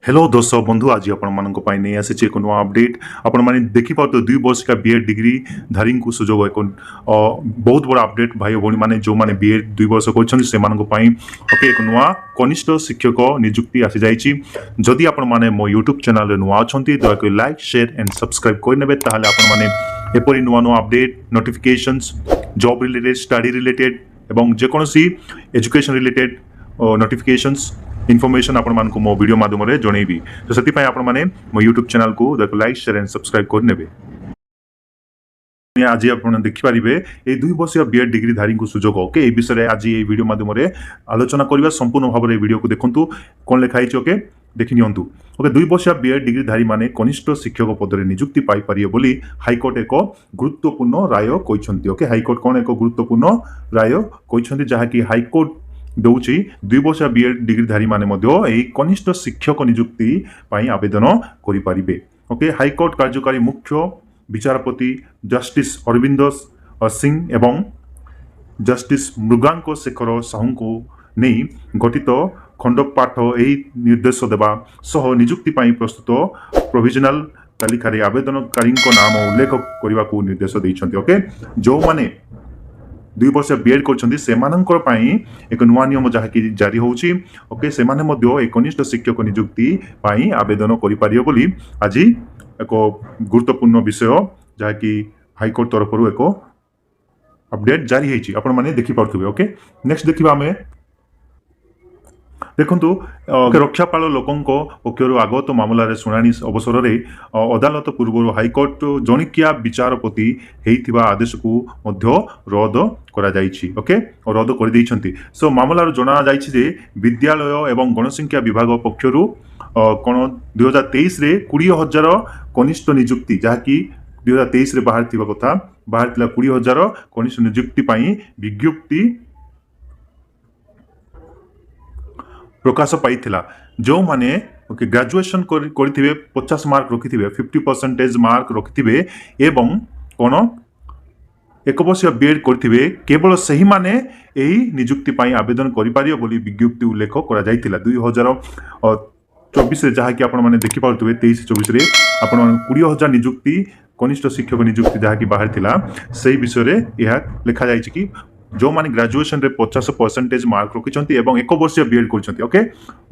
Hello दोस्तों बंधु आज आपण नहीं आसी एक नुआ अपडेट आपण मैंने देखिपार 2 वर्ष का B.ED डिग्री धारी को सुजोग एक बहुत बड़ा अपडेट भाई भाई मैंने जो मैंने B.ED 2 वर्ष कर ओके एक नुआ कनिष्ठ शिक्षक नियुक्ति आसी जाइए जदि आपण मैंने मो यूट्यूब चैनल नुआ अच्छा दयाक लाइक शेयर एंड सब्सक्राइब करने आपण मैंने एपरी नुआ नुआ update notifications job related study related एवं जेकोसी एजुकेशन रिलेटेड नोटिफिकेशंस इनफॉरमेशन आपण मान को मो वीडियो माध्यम रे जणेबी तो सती पय आपण माने मो YouTube चैनल को लाइक शेयर एंड सब्सक्राइब कर नेबे। आज आपण देखि परिबे ए 2 वर्षीय B.ED डिग्री धारी को सुजोग ओके ए विषय रे आज ए वीडियो माध्यम रे आलोचना करबा संपूर्ण भाव रे वीडियो को देखंतु कोन लेखा हिच ओके देखि नियंतु ओके 2 वर्षीय B.ED डिग्री धारी माने कनिष्ठ शिक्षक पद रे नियुक्ति पाई परियो बोली हाईकोर्ट एक गुरुत्वपूर्ण राय कहिसंती ओके हाईकोर्ट कोन एक गुरुत्वपूर्ण राय कहिसंती जहा कि हाईकोर्ट दौची 2 वर्ष B.ED डिग्री धारी माने मध्य एही कनिष्ठ शिक्षक नियुक्ति पाई आवेदन करि परिबे ओके हाईकोर्ट कार्यकारी मुख्य विचारपति जस्टिस अरविंद सिंह एवं जस्टिस मृगांक शेखर साहू को नहीं गठित खंडपाठ एही निर्देश देवा सह नियुक्ति पाई प्रस्तुत प्रोविजनल तालिका आवेदनकारी नाम उल्लेख करने को निर्देश देइछन्ति ओके जो माने 2 वर्ष B.ED करछन्ती सेमानंकर पाई एक नुआ नियम जहाँकि जारी होउची ओके सेमाने मध्य एक कनिष्ठ शिक्षक नियुक्ति पाई आवेदन करि पारियो बोली आज एक गुरुत्वपूर्ण विषय जहाँकि हाईकोर्ट तरफ एक अपडेट जारी होइची आपण माने देखि पारथुबे ओके नेक्स्ट देखिबा हमें देखंतु रक्षापाल लोकंको पक्षरु आगत मामलार शुणाणी अवसर में अदालत पूर्व हाईकोर्ट जणिकिया विचारपति हेइथिबा आदेश को मध्य रद्द करा जाइछि ओके रद्द कर दैछन्ति सो मामलार जना जाइछि जे विद्यालय एवं गणसंख्या विभाग पक्षरु कोन 2023 रे 20,000 कनिष्ठ नियुक्ति जहाँकि 2023 रे बाहर थिबा कथा बाहर थिला 20,000 कनिष्ठ नियुक्ति पाई विज्ञप्ति प्रकाश पाई जो माने ओके ग्रेजुएशन करथिबे 50 मार्क रखिथिबे 50% मार्क रखिथिबे एवं कोन एक वर्ष B.ED करथिबे केवल सही माने एही नियुक्ति पाई आवेदन करि पारियो बोली विज्ञप्ति उल्लेख करा जायतिला 2024 रे जहा कि आपण माने देखि पाउतबे 23-24 रे आपण माने 20,000 नियुक्ति कनिष्ठ शिक्षक नियुक्ति जहा कि बाहर थिला सही विषय रे यह लिखा जायछि कि जो माने ग्रेजुएशन रे 50% मार्क रखिछन्ती एवं एक वर्ष B.ED करछन्ती ओके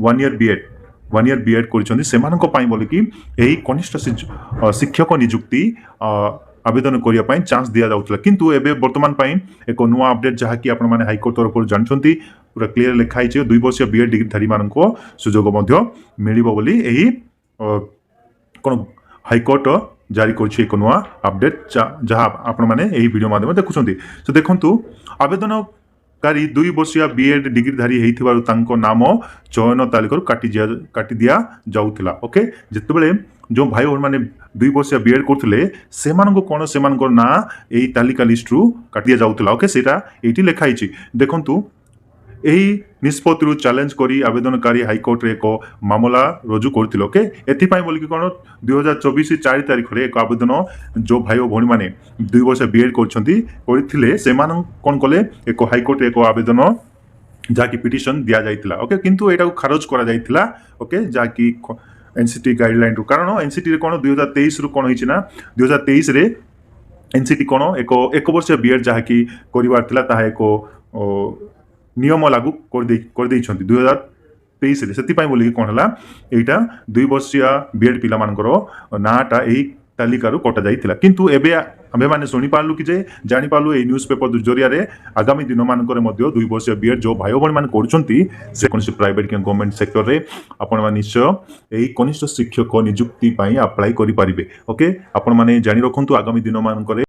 1 ईयर B.ED करछन्ती सेमानक पाई बोली कि एही कनिष्ठ शिक्षक नियुक्ति आवेदन करिया पाई चांस दिया जाउतला किंतु एबे वर्तमान पाई एक नुआ अपडेट जहा कि आपण माने हाईकोर्ट तरफ जानछन्ती पूरा क्लियर लिखा हिचे 2 वर्ष B.ED डिग्री धारी मानको सुजोग मध्य मिलिबो बोली एही कोन हाईकोर्ट जारी करछि एक नुआ अपडेट जहाँ आपण माने एही वीडियो माध्यम देखुछन्ती तो देखंतु आवेदनकारी 2 वर्षीय B.ED डिग्री धारी हेइथिबारु तांको नाम चयन तालिका काटी दिया जाउथला ओके जेतेबेले जो भाई और माने 2 वर्षीय B.ED करथिले सेमानको कोन सेमानकर ना एही तालिका लिस्ट रु काटी दिया जाउथला ओके सेटा एठी लिखा हिची देखंतु एही निष्पत्ति चैलेंज करी आवेदनकारी हाईकोर्ट रे एक मामला रुजु करथिल ओके एथि पई बोली कि कोन 2024 4 तारिख रे एक आवेदन जो भाई और भणी माने 2 वर्ष B.ED करथिले सेमान कोन कले एक हाईकोर्ट रे एक आवेदन जाकी पिटिशन दिया जाइतिला ओके किंतु एटा को खारज करा जाइतिला ओके जाकी एनसीटी गाइडलाइन रु कारण एनसीटी रे कोन 2023 रु कोन हिचिना 2023 रे एनसीटी कोन एक वर्ष B.ED जाकी करिवार थिला ता एक नियम लागू कर दैछन्ति 2023 रे सेति पई बोली कोन हला एटा 2 वर्षीय B.ED पिला मानकर नाटा एही तालिका रु कटा जाइतिला किंतु एबे आमे माने सुनि पारलु कि जे जानि पारलु ए न्यूज़ पेपर जरिया रे आगामी दिन मानकर मध्य 2 वर्षीय B.ED जो भाई बहन मान करछन्ति से कोनसी प्राइवेट के गवर्नमेंट सेक्टर रे आपण मान निश्चय एही कनिष्ठ शिक्षक नियुक्ति पई अप्लाई करि परिबे ओके आपण माने जानि रखंतु आगामी दिन मानकर